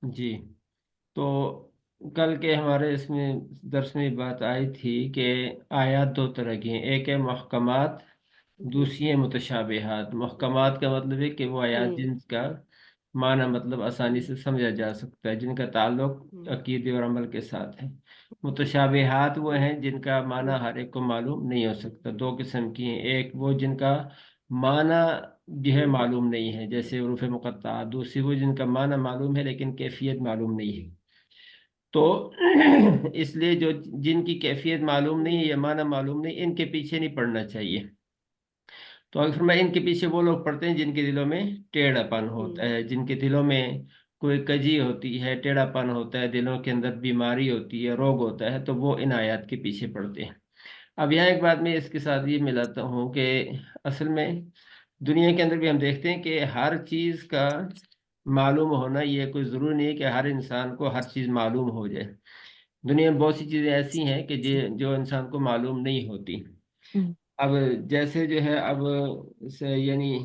جی، تو کل کے ہمارے اس میں درس میں بات آئی تھی کہ آیات دو طرح کی ہیں، ایک ہے محکمات، دوسری ہے متشابہات۔ محکمات کا مطلب ہے کہ وہ آیات ہوں جن کا معنی مطلب آسانی سے سمجھا جا سکتا ہے، جن کا تعلق ہوں عقیدے اور عمل کے ساتھ ہے۔ متشابہات وہ ہیں جن کا معنی ہوں ہر ایک کو معلوم نہیں ہو سکتا۔ دو قسم کی ہیں، ایک وہ جن کا معنی جو ہے ہوں معلوم نہیں ہے جیسے حروف مقطعات، دوسری وہ جن کا معنی معلوم ہے لیکن کیفیت معلوم نہیں ہے۔ تو اس لیے جو جن کی کیفیت معلوم نہیں ہے یا معنی معلوم نہیں، ان کے پیچھے نہیں پڑنا چاہیے۔ تو اگر فرمایا ان کے پیچھے وہ لوگ پڑھتے ہیں جن کے دلوں میں ٹیڑھا پن ہوں ہوتا ہے، جن کے دلوں میں کوئی کجی ہوتی ہے، ٹیڑھا پن ہوتا ہے، دلوں کے اندر بیماری ہوتی ہے، روگ ہوتا ہے، تو وہ ان آیات کے پیچھے پڑھتے ہیں۔ اب یہاں ایک بات میں اس کے ساتھ یہ ملاتا ہوں کہ اصل میں دنیا کے اندر بھی ہم دیکھتے ہیں کہ ہر چیز کا معلوم ہونا یہ کوئی ضروری نہیں ہے کہ ہر انسان کو ہر چیز معلوم ہو جائے۔ دنیا میں بہت سی چیزیں ایسی ہیں کہ جو انسان کو معلوم نہیں ہوتی۔ ہوں اب جیسے جو ہے اب یعنی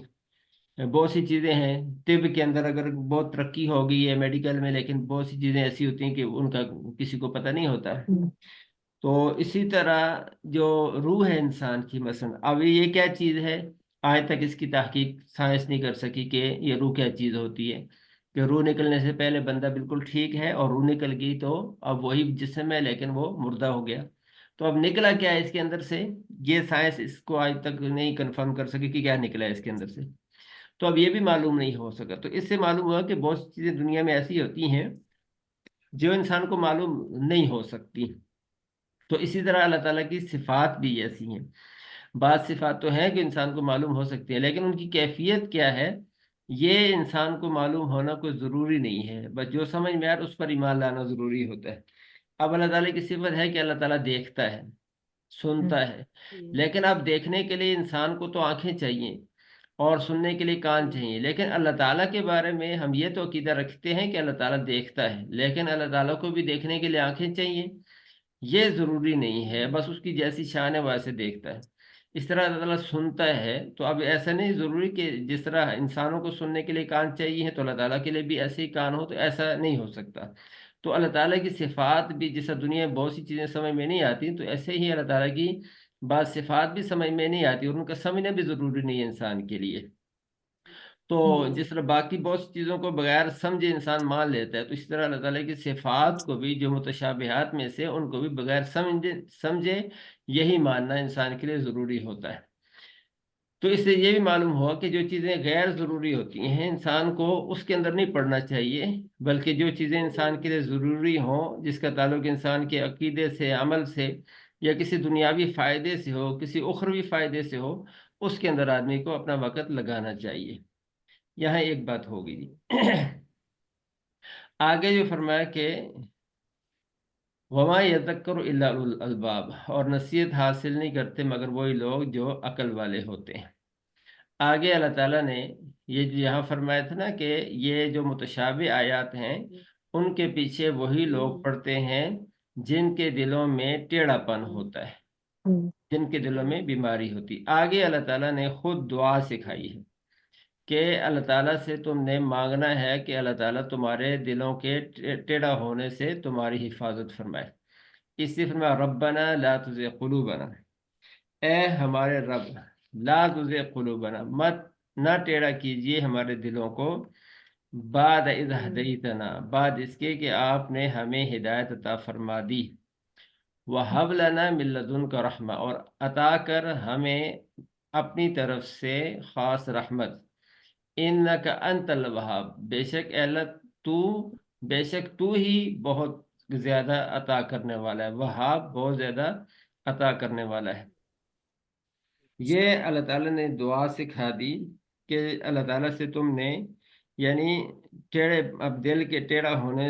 بہت سی چیزیں ہیں طب کے اندر، اگر بہت ترقی ہو گئی ہے میڈیکل میں، لیکن بہت سی چیزیں ایسی ہوتی ہیں کہ ان کا کسی کو پتہ نہیں ہوتا۔ ہوں تو اسی طرح جو روح ہے انسان کی، مثلا اب یہ کیا چیز ہے، آج تک اس کی تحقیق سائنس نہیں کر سکی کہ یہ روح کیا چیز ہوتی ہے، کہ روح نکلنے سے پہلے بندہ بالکل ٹھیک ہے اور روح نکل گئی تو اب وہی جسم ہے لیکن وہ مردہ ہو گیا۔ تو اب نکلا کیا ہے اس کے اندر سے، یہ سائنس اس کو آج تک نہیں کنفرم کر سکی کہ کیا نکلا ہے اس کے اندر سے۔ تو اب یہ بھی معلوم نہیں ہو سکا۔ تو اس سے معلوم ہوا کہ بہت سی چیزیں دنیا میں ایسی ہوتی ہیں جو انسان کو معلوم نہیں ہو سکتی۔ تو اسی طرح اللہ تعالیٰ کی صفات بھی ایسی ہیں، بعض صفات تو ہیں کہ انسان کو معلوم ہو سکتی ہے لیکن ان کی کیفیت کیا ہے یہ انسان کو معلوم ہونا کوئی ضروری نہیں ہے، بس جو سمجھ میں آئے اس پر ایمان لانا ضروری ہوتا ہے۔ اب اللہ تعالیٰ کی صفت ہے کہ اللہ تعالیٰ دیکھتا ہے، ہوں سنتا ہے، لیکن اب دیکھنے کے لیے انسان کو تو آنکھیں چاہیے اور سننے کے لیے کان ہوں چاہیے، لیکن اللہ تعالیٰ کے بارے میں ہم یہ تو عقیدہ رکھتے ہیں کہ اللہ تعالیٰ دیکھتا ہے، لیکن اللہ تعالیٰ کو بھی دیکھنے کے لیے آنکھیں چاہیے، یہ ضروری نہیں ہے، بس اس کی جیسی شان ہے ویسے دیکھتا ہے۔ اس طرح اللہ تعالیٰ سنتا ہے، تو اب ایسا نہیں ضروری کہ جس طرح انسانوں کو سننے کے لیے کان چاہیے تو اللہ تعالیٰ کے لیے بھی ایسے ہی کان ہو، تو ایسا نہیں ہو سکتا۔ تو اللہ تعالیٰ کی صفات بھی، جیسا دنیا میں بہت سی چیزیں سمجھ میں نہیں آتی، تو ایسے ہی اللہ تعالیٰ کی بعض صفات بھی سمجھ میں نہیں آتی اور ان کا سمجھنا بھی ضروری نہیں ہے انسان کے لیے۔ تو ہوں جس طرح باقی بہت سی چیزوں کو بغیر سمجھے انسان مان لیتا ہے، تو اس طرح اللہ تعالیٰ کی صفات کو بھی، جو متشابہات میں سے، ان کو بھی بغیر سمجھے یہی ماننا انسان کے لیے ضروری ہوتا ہے۔ تو اس سے یہ بھی معلوم ہوا کہ جو چیزیں غیر ضروری ہوتی ہیں انسان کو اس کے اندر نہیں پڑنا چاہیے، بلکہ جو چیزیں انسان کے لیے ضروری ہوں، جس کا تعلق انسان کے عقیدے سے، عمل سے، یا کسی دنیاوی فائدے سے ہو، کسی اخروی فائدے سے ہو، اس کے اندر آدمی کو اپنا وقت لگانا چاہیے۔ یہاں ایک بات ہوگی جی۔ آگے جو فرمایا کہ وما یذکر الا اولو الالباب، اور نصیحت حاصل نہیں کرتے مگر وہی لوگ جو عقل والے ہوتے ہیں۔ آگے اللہ تعالیٰ نے یہ جو یہاں فرمایا تھا نا کہ یہ جو متشابہ آیات ہیں ان کے پیچھے وہی لوگ ہوں پڑھتے ہیں جن کے دلوں میں ٹیڑھا پن ہوں ہوتا ہے، ہوں جن کے دلوں میں بیماری ہوتی۔ آگے اللہ تعالیٰ نے خود دعا سکھائی ہے کہ اللہ تعالیٰ سے تم نے مانگنا ہے کہ اللہ تعالیٰ تمہارے دلوں کے ٹیڑھا ہونے سے تمہاری حفاظت فرمائے۔ اس سے فرمایا ربنا لا تزغ قلوبنا، اے ہمارے رب، لا تزغ قلوبنا، مت نہ ٹیڑھا کیجئے ہمارے دلوں کو، بعد اذ ہوں ہدیتنا، بعد اس کے کہ آپ نے ہمیں ہدایت عطا فرما دی، وہب لنا من لدنک رحمہ، اور عطا کر ہمیں اپنی طرف سے خاص رحمت، انک انت الوہاب، بے شک اے اللہ تو، بے شک تو ہی بہت زیادہ عطا کرنے والا ہے، وہاب بہت زیادہ عطا کرنے والا ہے۔ یہ اللہ تعالیٰ نے دعا سکھا دی کہ اللہ تعالیٰ سے تم نے یعنی ٹیڑھے، اب دل کے ٹیڑھا ہونے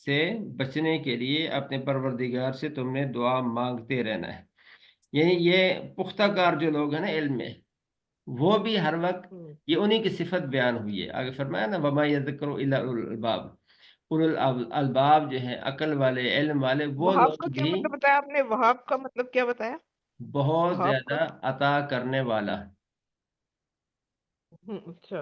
سے بچنے کے لیے اپنے پروردگار سے تم نے دعا مانگتے رہنا ہے۔ یعنی یہ پختہ کار جو لوگ ہیں نا علم میں، وہ بھی ہر وقت ہوں یہ انہی کی صفت بیان ہوئی ہے۔ آگے فرمایا نا وما یذکر الا اولو الالباب، اولو الالباب جو ہیں عقل والے، علم والے، وہ وہاب لوگ کا کیا بھی مطلب بتایا آپ نے؟ وہاب کا مطلب کیا بتایا؟ بہت وہاب کا زیادہ عطا کرنے والا۔ اچھا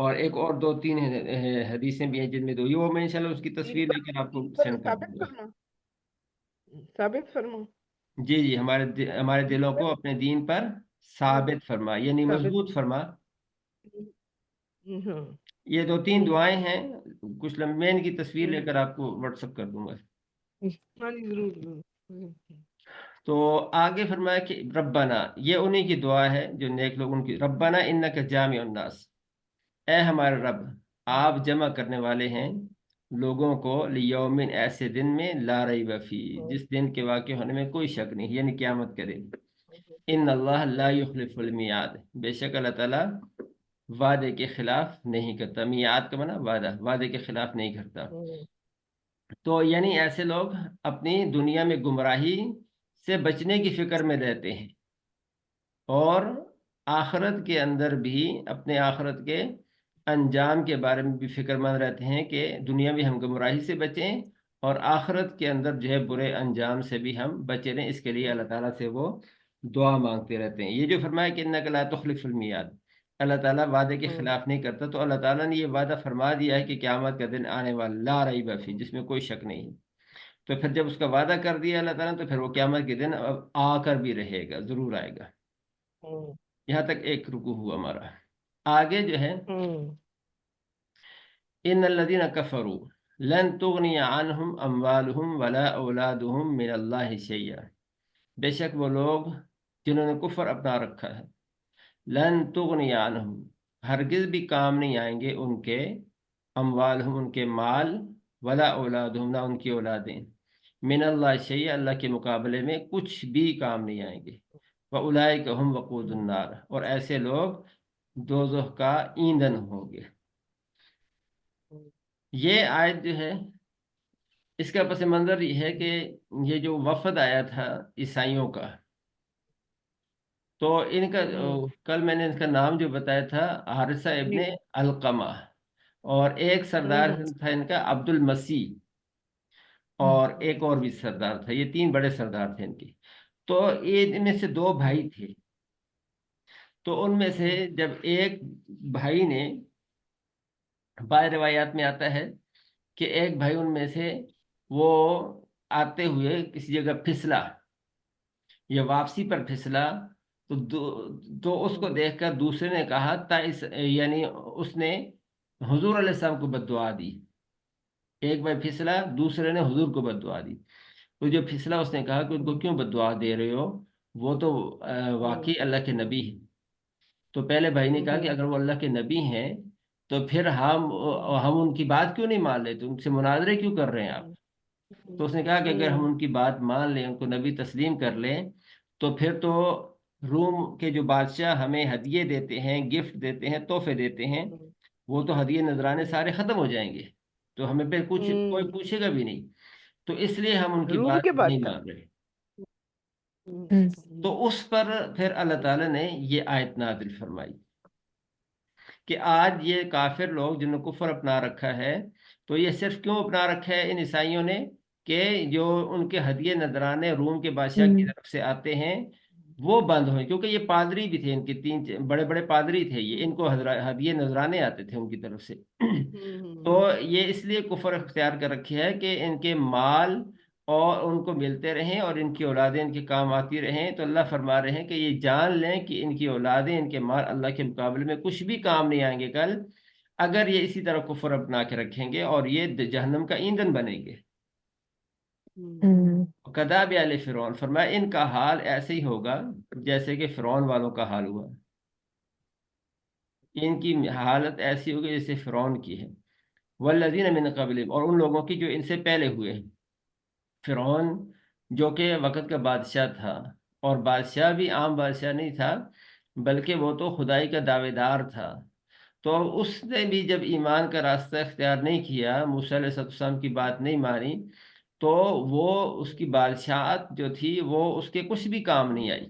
اور ایک اور 2-3 حدیثیں بھی ہیں جن میں وہ میں انشاءاللہ اس کی تصویر لے کر آپ کو دین پر سینڈ کر دوں ثابت گا. فرما، ثابت فرما، جی جی، ہمارے دین دلوں پر، کو اپنے دین پر ہاں، ثابت فرما، یعنی ثابت، مضبوط فرما. ہاں، یہ 2-3 دعائیں ہیں. کچھ لمحے میں ان کی تصویر لے کر آپ کو واٹس ایپ کر دوں گا. ہاں جی ضرور ضرور. تو آگے فرمایا کہ ربنا، یہ انہی کی دعا ہے جو نیک لوگ ان کی. ربنا انک جامع الناس، اے ہمارے رب، آپ جمع کرنے والے ہیں لوگوں کو لیومن، ایسے دن میں لا ریب فی، جس دن کے واقع ہونے میں کوئی شک نہیں، یعنی قیامت کے دن. ان اللہ لا یخلف المیعاد، بے شک اللہ تعالیٰ وعدے کے خلاف نہیں کرتا. میعاد کا معنی وعدہ، وعدے کے خلاف نہیں کرتا. تو یعنی ایسے لوگ اپنی دنیا میں گمراہی سے بچنے کی فکر میں رہتے ہیں، اور آخرت کے اندر بھی اپنے آخرت کے انجام کے بارے میں بھی فکر مند رہتے ہیں کہ دنیا میں ہم گمراہی سے بچیں، اور آخرت کے اندر جو ہے برے انجام سے بھی ہم بچے رہیں. اس کے لیے اللہ تعالیٰ سے وہ دعا مانگتے رہتے ہیں. یہ جو فرمایا کہ انک لا تخلف المیعاد، اللہ تعالیٰ وعدے کے خلاف نہیں کرتا، تو اللہ تعالیٰ نے یہ وعدہ فرما دیا ہے کہ قیامت کا دن آنے والا لا ریب فیہ، جس میں کوئی شک نہیں ہے. تو پھر جب اس کا وعدہ کر دیا اللہ تعالیٰ نے، تو پھر وہ قیامت کے دن اب آ کر بھی رہے گا، ضرور آئے گا. یہاں تک ایک رکوع ہوا ہمارا. آگے جو ہے ان الذین کفروا لن تغنی عنہم اموالہم ولا اولادہم من اللہ شیئا، بے شک وہ لوگ جنہوں نے کفر اپنا رکھا ہے، لن تغنی عنہم، ہرگز بھی کام نہیں آئیں گے ان کے، اموالہم ان کے مال، ولا اولادہم نہ ان کی اولادیں، من اللہ شیئا اللہ کے مقابلے میں کچھ بھی کام نہیں آئیں گے. وَأُولَئِكَ هُمْ وَقُودُ النَّارِ، اور ایسے لوگ دوزخ کا ایندھن ہوں گے. یہ آیت جو ہے اس کا پس منظر یہ ہے کہ یہ جو وفد آیا تھا عیسائیوں کا، تو ان کا کل میں نے ان کا نام جو بتایا تھا حارثہ ابن علقمہ، اور ایک سردار تھا ان کا عبد المسیح، اور ایک اور بھی سردار تھا. یہ 3 بڑے سردار تھے ان کے. تو ان میں سے 2 بھائی تھے. تو ان میں سے جب ایک بھائی نے، بعض روایات میں آتا ہے کہ ایک بھائی ان میں سے وہ آتے ہوئے کسی جگہ پھسلا یا واپسی پر پھسلا، تو اس کو دیکھ کر دوسرے نے کہا یعنی اس نے حضور علیہ السلام کو بد دعا دی. ایک بھائی پھسلا، دوسرے نے حضور کو بد دعا دی. تو جو پھسلا اس نے کہا کہ ان کو کیوں بد دعا دے رہے ہو، وہ تو واقعی اللہ کے نبی ہیں. تو پہلے بھائی نے کہا کہ اگر وہ اللہ کے نبی ہیں تو پھر ہم ان کی بات کیوں نہیں مان لیتے، ان سے مناظرے کیوں کر رہے ہیں آپ. تو اس نے کہا کہ اگر ہم ان کی بات مان لیں، ان کو نبی تسلیم کر لیں، تو پھر تو روم کے جو بادشاہ ہمیں ہدیے دیتے ہیں، گفٹ دیتے ہیں، تحفے دیتے ہیں، وہ تو ہدیے نذرانے سارے ختم ہو جائیں گے، تو ہمیں پھر کچھ کوئی پوچھے گا بھی نہیں. تو اس لیے ہم ان کی روم بات کے نہیں بادشاہ. مان رہے. تو اس پر پھر اللہ تعالیٰ نے یہ آیت نازل فرمائی کہ آج یہ کافر لوگ جنہوں نے کفر اپنا رکھا ہے، تو یہ صرف کیوں اپنا رکھا ہے ان عیسائیوں نے کہ جو ان کے ہدیے نذرانے روم کے بادشاہ کی طرف سے آتے ہیں وہ بند ہوئے، کیونکہ یہ پادری بھی تھے، ان کے 3 بڑے بڑے پادری تھے، یہ ان کو ہدیے نذرانے آتے تھے ان کی طرف سے. تو یہ اس لیے کفر اختیار کر رکھی ہے کہ ان کے مال اور ان کو ملتے رہیں اور ان کی اولادیں ان کے کام آتی رہیں. تو اللہ فرما رہے ہیں کہ یہ جان لیں کہ ان کی اولادیں، ان کے مال اللہ کے مقابلے میں کچھ بھی کام نہیں آئیں گے کل، اگر یہ اسی طرح کفر اپنا کے رکھیں گے اور یہ جہنم کا ایندھن بنیں گے. کذاب آل فرعون، فرمایا ان کا حال ایسے ہی ہوگا جیسے کہ فرعون والوں کا حال ہوا. ان کی حالت ایسی ہوگی جیسے فرعون کی ہے. والذین من قبلہم، اور ان لوگوں کی جو ان سے پہلے ہوئے ہیں. فرعون جو کہ وقت کا بادشاہ تھا، اور بادشاہ بھی عام بادشاہ نہیں تھا بلکہ وہ تو خدائی کا دعوے دار تھا. تو اس نے بھی جب ایمان کا راستہ اختیار نہیں کیا، موسیٰ علیہ السلام کی بات نہیں مانی، تو وہ اس کی بادشاہت جو تھی وہ اس کے کچھ بھی کام نہیں آئی.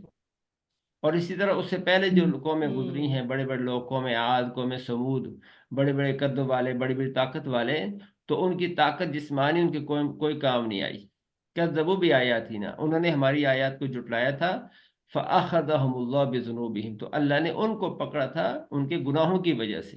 اور اسی طرح اس سے پہلے جو قومیں گزری ہیں، بڑے بڑے لوگ، قوم عاد، قوم سمود، بڑے بڑے قد والے، بڑی بڑی طاقت والے، تو ان کی طاقت جسمانی ان کے کوئی کام نہیں آئی. کذبوا بآیاتنا، انہوں نے ہماری آیات کو جھٹلایا تھا. فأخذهم اللہ بذنوبہم، تو اللہ نے ان کو پکڑا تھا ان کے گناہوں کی وجہ سے.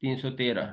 313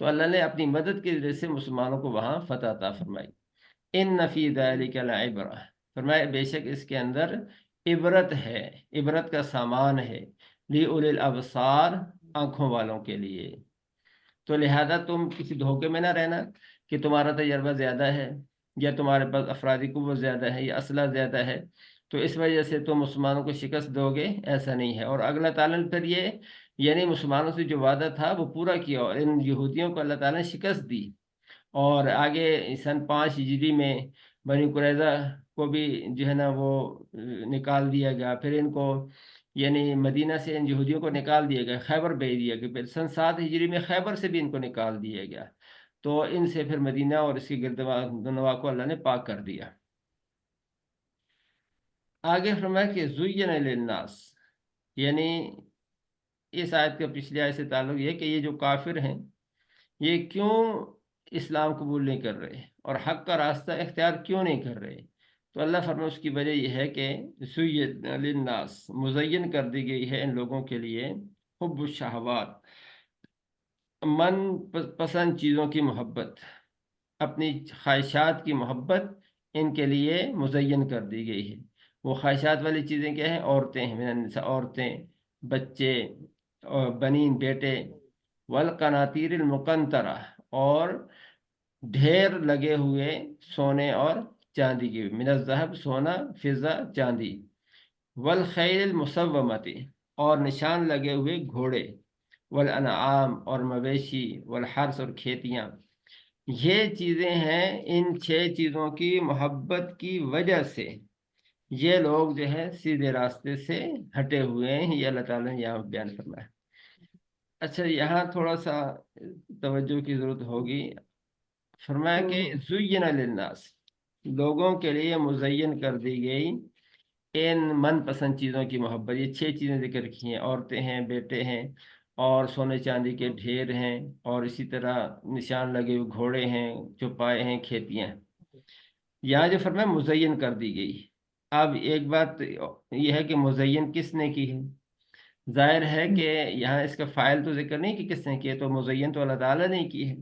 تو اللہ نے اپنی مدد کے ذریعے سے مسلمانوں کو وہاں فتح عطا فرمائی. ان فی ذلک لعبرہ، فرمایا بے شک اس کے اندر عبرت ہے، عبرت کا سامان ہے، لِأُولِي الْأَبْصَارِ، آنکھوں والوں کے لیے. تو لہذا تم کسی دھوکے میں نہ رہنا کہ تمہارا تجربہ زیادہ ہے یا تمہارے پاس افرادی قوت زیادہ ہے یا اسلحہ زیادہ ہے تو اس وجہ سے تم مسلمانوں کو شکست دو گے، ایسا نہیں ہے. اور اللہ تعالیٰ نے پھر یہ یعنی مسلمانوں سے جو وعدہ تھا وہ پورا کیا، اور ان یہودیوں کو اللہ تعالیٰ نے شکست دی. اور آگے سن 5 ہجری میں بنی قریظہ کو بھی جو ہے نا وہ نکال دیا گیا. پھر ان کو یعنی مدینہ سے ان یہودیوں کو نکال دیا گیا، خیبر بھیج دیا گیا. پھر سن 7 ہجری میں خیبر سے بھی ان کو نکال دیا گیا. تو ان سے پھر مدینہ اور اس کی گردنواں کو اللہ نے پاک کر دیا. آگے فرمایا کہ زین للناس، یعنی اس آیت کا پچھلی آیت سے تعلق یہ کہ یہ جو کافر ہیں یہ کیوں اسلام قبول نہیں کر رہے اور حق کا راستہ اختیار کیوں نہیں کر رہے. تو اللہ فرمائے اس کی وجہ یہ ہے کہ زین للناس، مزین کر دی گئی ہے ان لوگوں کے لیے حب الشہوات، من پسند چیزوں کی محبت، اپنی خواہشات کی محبت ان کے لیے مزین کر دی گئی ہے. وہ خواہشات والی چیزیں کیا ہیں؟ عورتیں ہیں، من النساء، عورتیں، بچے اور بنین، بیٹے، والقناطیر المقنطرہ، اور ڈھیر لگے ہوئے سونے اور چاندی کی، من الذهب، سونا، فضہ، چاندی، والخیل المسومۃ، اور نشان لگے ہوئے گھوڑے، والانعام، اور مویشی، والحرث، اور کھیتیاں. یہ چیزیں ہیں، ان 6 چیزوں کی محبت کی وجہ سے یہ لوگ جو ہے سیدھے راستے سے ہٹے ہوئے ہیں. یہ اللہ تعالیٰ نے یہاں بیان فرمایا. اچھا یہاں تھوڑا سا توجہ کی ضرورت ہوگی. فرمایا کہ زین للناس، لوگوں کے لیے مزین کر دی گئی ان من پسند چیزوں کی محبت. یہ 6 چیزیں ذکر کی ہیں، عورتیں ہیں، بیٹے ہیں، اور سونے چاندی کے ڈھیر ہیں، اور اسی طرح نشان لگے ہوئے گھوڑے ہیں، چوپائے ہیں، کھیتیاں. یہاں جو فرمایا مزین کر دی گئی. اب ایک بات یہ ہے کہ مزین کس نے کی ہے؟ ظاہر ہے کہ یہاں اس کا فاعل تو ذکر نہیں کہ کس نے کیا، تو مزین تو اللہ تعالیٰ نے کی ہے.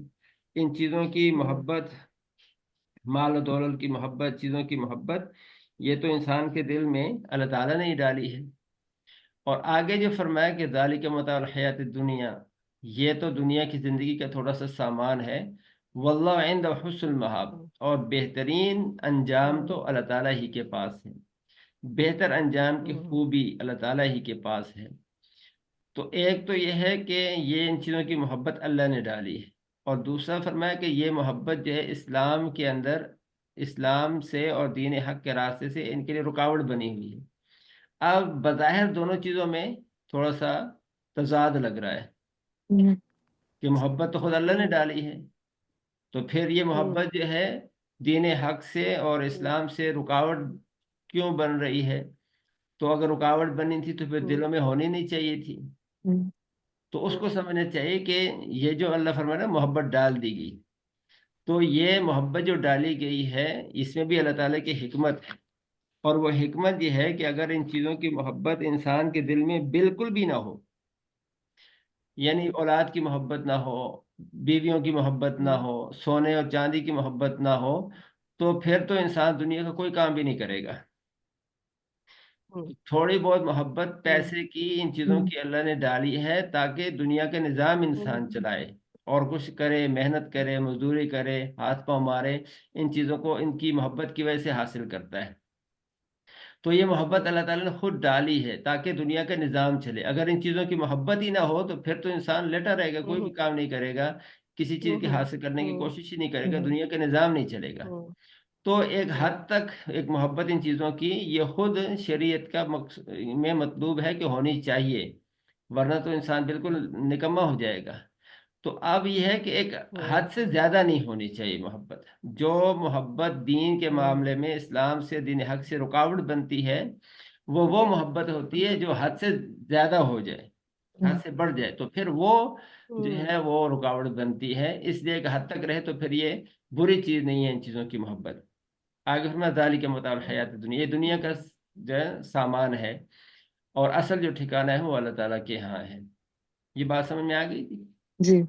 ان چیزوں کی محبت، مال و دولت کی محبت، چیزوں کی محبت، یہ تو انسان کے دل میں اللہ تعالیٰ نے ہی ڈالی ہے. اور آگے جو فرمایا کہ ذالک متاع الحیات الدنیا، یہ تو دنیا کی زندگی کا تھوڑا سا سامان ہے. واللہ عند حسن المآب، اور بہترین انجام تو اللہ تعالیٰ ہی کے پاس ہے، بہتر انجام کی خوبی اللہ تعالیٰ ہی کے پاس ہے. تو ایک تو یہ ہے کہ یہ ان چیزوں کی محبت اللہ نے ڈالی ہے، اور دوسرا فرمایا کہ یہ محبت جو ہے اسلام کے اندر، اسلام سے اور دین حق کے راستے سے ان کے لیے رکاوٹ بنی ہوئی ہے. اب بظاہر دونوں چیزوں میں تھوڑا سا تضاد لگ رہا ہے کہ محبت تو خود اللہ نے ڈالی ہے، تو پھر یہ محبت جو ہے دین حق سے اور اسلام سے رکاوٹ کیوں بن رہی ہے؟ تو اگر رکاوٹ بنی تھی تو پھر دلوں میں ہونی نہیں چاہیے تھی. تو اس کو سمجھنا چاہیے کہ یہ جو اللہ فرمایا نا محبت ڈال دی گئی، تو یہ محبت جو ڈالی گئی ہے اس میں بھی اللہ تعالیٰ کی حکمت ہے. اور وہ حکمت یہ ہے کہ اگر ان چیزوں کی محبت انسان کے دل میں بالکل بھی نہ ہو، یعنی اولاد کی محبت نہ ہو، بیویوں کی محبت نہ ہو، سونے اور چاندی کی محبت نہ ہو، تو پھر تو انسان دنیا کا کوئی کام بھی نہیں کرے گا. تھوڑی بہت محبت پیسے کی، ان چیزوں کی اللہ نے ڈالی ہے تاکہ دنیا کا نظام انسان چلائے اور کچھ کرے، محنت کرے، مزدوری کرے، ہاتھ پاؤں مارے. ان چیزوں کو ان کی محبت کی وجہ سے حاصل کرتا ہے. تو یہ محبت اللہ تعالیٰ نے خود ڈالی ہے تاکہ دنیا کا نظام چلے. اگر ان چیزوں کی محبت ہی نہ ہو تو پھر تو انسان لیٹا رہے گا، کوئی بھی کام نہیں کرے گا، کسی چیز کی حاصل کرنے کی کوشش ہی نہیں کرے گا، دنیا کا نظام نہیں چلے گا. تو ایک حد تک ایک محبت ان چیزوں کی یہ خود شریعت کا میں مطلوب ہے کہ ہونی چاہیے، ورنہ تو انسان بالکل نکما ہو جائے گا. تو اب یہ ہے کہ ایک حد سے زیادہ نہیں ہونی چاہیے محبت. جو محبت دین کے معاملے میں اسلام سے، دین حق سے رکاوٹ بنتی ہے، وہ محبت ہوتی ہے جو حد سے زیادہ ہو جائے، حد سے بڑھ جائے، تو پھر وہ جو ہے وہ رکاوٹ بنتی ہے. اس لیے ایک حد تک رہے تو پھر یہ بری چیز نہیں ہے ان چیزوں کی محبت. آگے فرمایا ذالک متاع الحیات الدنیا، یہ دنیا کا جو ہے سامان ہے، اور اصل جو ٹھکانہ ہے وہ اللہ تعالیٰ کے ہاں ہے. یہ بات سمجھ میں آ گئی تھی؟ جی.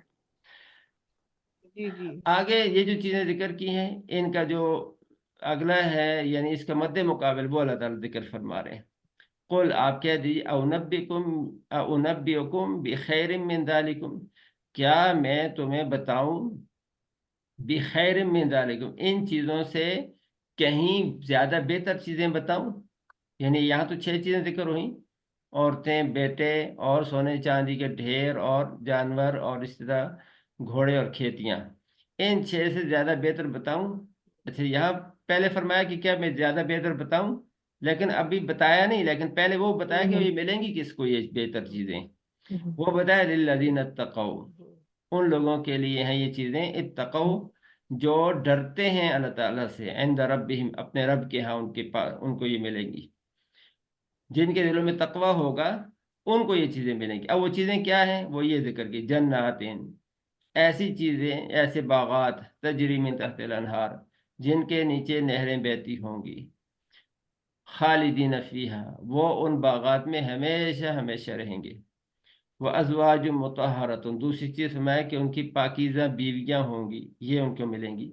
جی جی آگے یہ جو چیزیں ذکر کی ہیں ان کا جو اگلا ہے یعنی اس کا مد مقابل وہ اللہ تعالیٰ ذکر فرما رہے ہیں. قل آپ کہہ دیجیے اونبئکم بخیر من ذالکم، کیا میں تمہیں بتاؤں بخیر من ذالکم، ان چیزوں سے کہیں زیادہ بہتر چیزیں بتاؤں. یعنی یہاں تو 6 چیزیں ذکر ہوئیں، عورتیں، بیٹے اور سونے چاندی کے ڈھیر اور جانور اور اس طرح گھوڑے اور کھیتیاں، ان 6 سے زیادہ بہتر بتاؤں. اچھا یہاں پہلے فرمایا کہ کیا میں زیادہ بہتر بتاؤں، لیکن ابھی بتایا نہیں، لیکن پہلے وہ بتایا کہ یہ ملیں گی کس کو یہ بہتر چیزیں. وہ بتایا للذین اتقوا، ان لوگوں کے لیے ہیں یہ چیزیں اتقوا جو ڈرتے ہیں اللہ تعالیٰ سے، عند ربہم، اپنے رب کے ہاں ان کے پاس ان کو یہ ملیں گی. جن کے دلوں میں تقوی ہوگا ان کو یہ چیزیں ملیں گی. اب وہ چیزیں کیا ہیں، وہ یہ ذکر کی جناتین، ایسی چیزیں، ایسے باغات، تجری من تحت الانہار، جن کے نیچے نہریں بہتی ہوں گی، خالدین فیہا، وہ ان باغات میں ہمیشہ ہمیشہ رہیں گے. وہ ازواج مطہرۃ، دوسری چیز فرمایا کہ ان کی پاکیزہ بیویاں ہوں گی، یہ ان کو ملیں گی.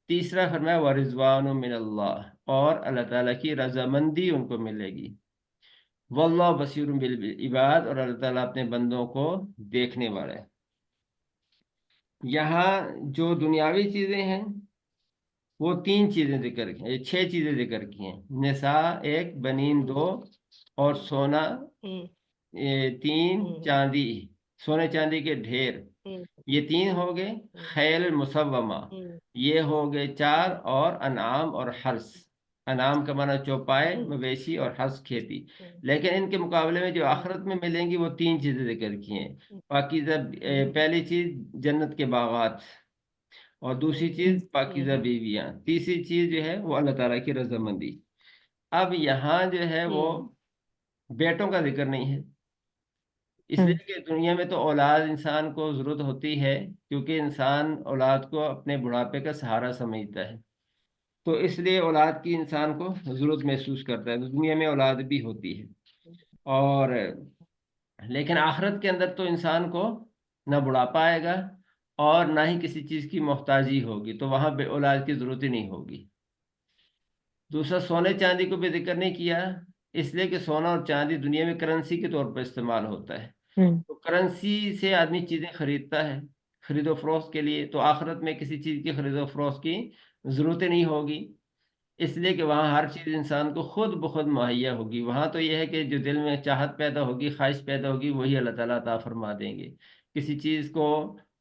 تیسرا فرمایا ورضوان من اللہ، اور اللہ تعالیٰ کی رضامندی ان کو ملے گی. واللہ بصیر بالعباد، اور اللہ تعالیٰ اپنے بندوں کو دیکھنے والا ہے. یہاں جو دنیاوی چیزیں ہیں وہ 3 چیزیں ذکر کی ہیں، 6 چیزیں ذکر کی ہیں. نساء 1، بنین 2، اور سونا 3، چاندی، سونے چاندی کے ڈھیر، یہ 3 ہو گئے. خیل مسومہ، یہ ہو گئے 4، اور انعام اور حرث. انعام کا معنی چوپائے، مویشی، اور حرث کھیتی. لیکن ان کے مقابلے میں جو آخرت میں ملیں گی وہ 3 چیزیں ذکر کی ہیں. پاکیزہ، پہلی چیز جنت کے باغات، اور دوسری چیز پاکیزہ بیویاں، تیسری چیز جو ہے وہ اللہ تعالیٰ کی رضامندی. اب یہاں جو ہے وہ بیٹوں کا ذکر نہیں ہے، اس لیے کہ دنیا میں تو اولاد انسان کو ضرورت ہوتی ہے، کیونکہ انسان اولاد کو اپنے بڑھاپے کا سہارا سمجھتا ہے، تو اس لیے اولاد کی انسان کو ضرورت محسوس کرتا ہے. دنیا میں اولاد بھی ہوتی ہے، اور لیکن آخرت کے اندر تو انسان کو نہ بڑھاپا آئے گا اور نہ ہی کسی چیز کی محتاجی ہوگی، تو وہاں بے اولاد کی ضرورت ہی نہیں ہوگی. دوسرا سونے چاندی کو بھی ذکر نہیں کیا، اس لیے کہ سونا اور چاندی دنیا میں کرنسی کے طور پر استعمال ہوتا ہے، تو کرنسی سے آدمی چیزیں خریدتا ہے خرید و فروخت کے لیے. تو آخرت میں کسی چیز کی خرید و فروخت کی ضرورت نہیں ہوگی، اس لیے کہ وہاں ہر چیز انسان کو خود بخود مہیا ہوگی. وہاں تو یہ ہے کہ جو دل میں چاہت پیدا ہوگی، خواہش پیدا ہوگی، وہی اللہ تعالیٰ عطا فرما دیں گے، کسی چیز کو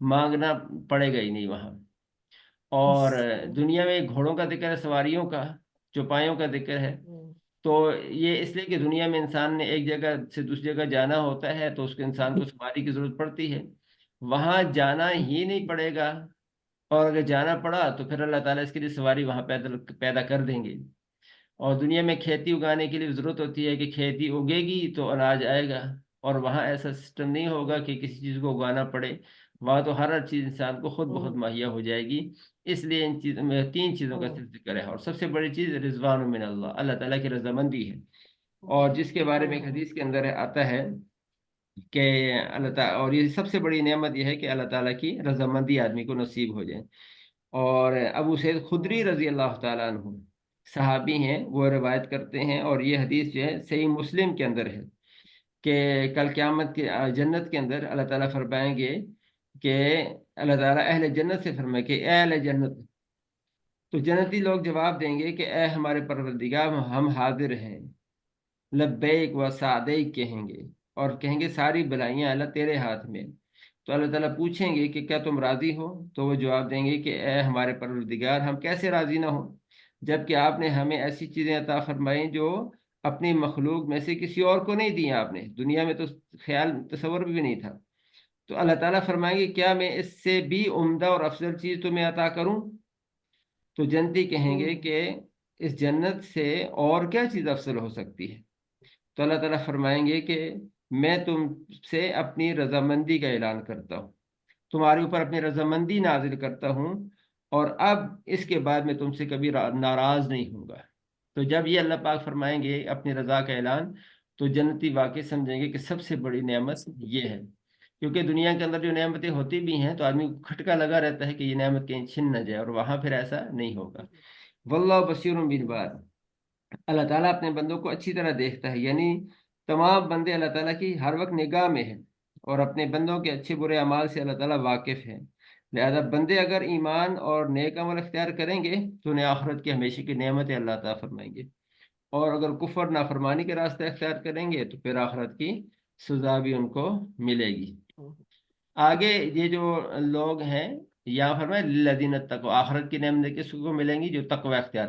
مانگنا پڑے گا ہی نہیں وہاں. اور دنیا میں گھوڑوں کا ذکر ہے، سواریوں کا، چوپایوں کا ذکر ہے. تو یہ اس لیے کہ دنیا میں انسان نے ایک جگہ سے دوسری جگہ جانا ہوتا ہے تو اس کے انسان کو سواری کی ضرورت پڑتی ہے. وہاں جانا ہی نہیں پڑے گا، اور اگر جانا پڑا تو پھر اللہ تعالیٰ اس کے لیے سواری وہاں پیدا کر دیں گے. اور دنیا میں کھیتی اگانے کے لیے ضرورت ہوتی ہے کہ کھیتی اگے گی تو اناج آئے گا، اور وہاں ایسا سسٹم نہیں ہوگا کہ کسی چیز کو اگانا پڑے، وہاں تو ہر چیز انسان کو خود بخود مہیا ہو جائے گی. اس لیے ان چیزوں میں 3 چیزوں کا صرف ذکر ہے، اور سب سے بڑی چیز رضوان من اللہ، اللہ تعالیٰ کی رضامندی ہے. اور جس کے بارے میں ایک حدیث کے اندر آتا ہے کہ اللہ تعالیٰ، اور یہ سب سے بڑی نعمت یہ ہے کہ اللہ تعالیٰ کی رضامندی آدمی کو نصیب ہو جائے. اور ابو سعید خدری رضی اللہ تعالیٰ عنہ صحابی ہیں، وہ روایت کرتے ہیں، اور یہ حدیث جو ہے صحیح مسلم کے اندر ہے کہ کل قیامت کے جنت کے اندر اللہ تعالیٰ فرمائیں گے کہ اللہ تعالیٰ اہل جنت سے فرمائے کہ اے اہل جنت، تو جنتی لوگ جواب دیں گے کہ اے ہمارے پروردگار ہم حاضر ہیں، لبیک و سعدیک کہیں گے، اور کہیں گے ساری بلائیاں اللہ تیرے ہاتھ میں. تو اللہ تعالیٰ پوچھیں گے کہ کیا تم راضی ہو، تو وہ جواب دیں گے کہ اے ہمارے پروردگار ہم کیسے راضی نہ ہوں، جبکہ آپ نے ہمیں ایسی چیزیں عطا فرمائیں جو اپنی مخلوق میں سے کسی اور کو نہیں دی. آپ نے دنیا میں تو خیال تصور بھی نہیں تھا. تو اللہ تعالیٰ فرمائیں گے کیا میں اس سے بھی عمدہ اور افضل چیز تمہیں عطا کروں؟ تو جنتی کہیں گے کہ اس جنت سے اور کیا چیز افضل ہو سکتی ہے؟ تو اللہ تعالیٰ فرمائیں گے کہ میں تم سے اپنی رضامندی کا اعلان کرتا ہوں، تمہارے اوپر اپنی رضامندی نازل کرتا ہوں، اور اب اس کے بعد میں تم سے کبھی ناراض نہیں ہوں گا. تو جب یہ اللہ پاک فرمائیں گے اپنی رضا کا اعلان، تو جنتی واقعی سمجھیں گے کہ سب سے بڑی نعمت یہ ہے. کیونکہ دنیا کے اندر جو نعمتیں ہوتی بھی ہیں تو آدمی کو کھٹکا لگا رہتا ہے کہ یہ نعمت کہیں چھن نہ جائے، اور وہاں پھر ایسا نہیں ہوگا۔ واللہ بصیر بالعباد، اللہ تعالیٰ اپنے بندوں کو اچھی طرح دیکھتا ہے، یعنی تمام بندے اللہ تعالیٰ کی ہر وقت نگاہ میں ہیں، اور اپنے بندوں کے اچھے برے اعمال سے اللہ تعالیٰ واقف ہے۔ لہذا بندے اگر ایمان اور نیک عمل اختیار کریں گے تو انہیں آخرت کی ہمیشہ کی نعمتیں اللہ تعالیٰ فرمائیں گے، اور اگر کفر نافرمانی کے راستے اختیار کریں گے تو پھر آخرت کی سزا بھی ان کو ملے گی۔ آگے یہ جو لوگ ہیں، یا فرمائے للذین اتقوا، آخرت کی نعمتیں کس کو ملیں گی؟ جو تقوی اختیار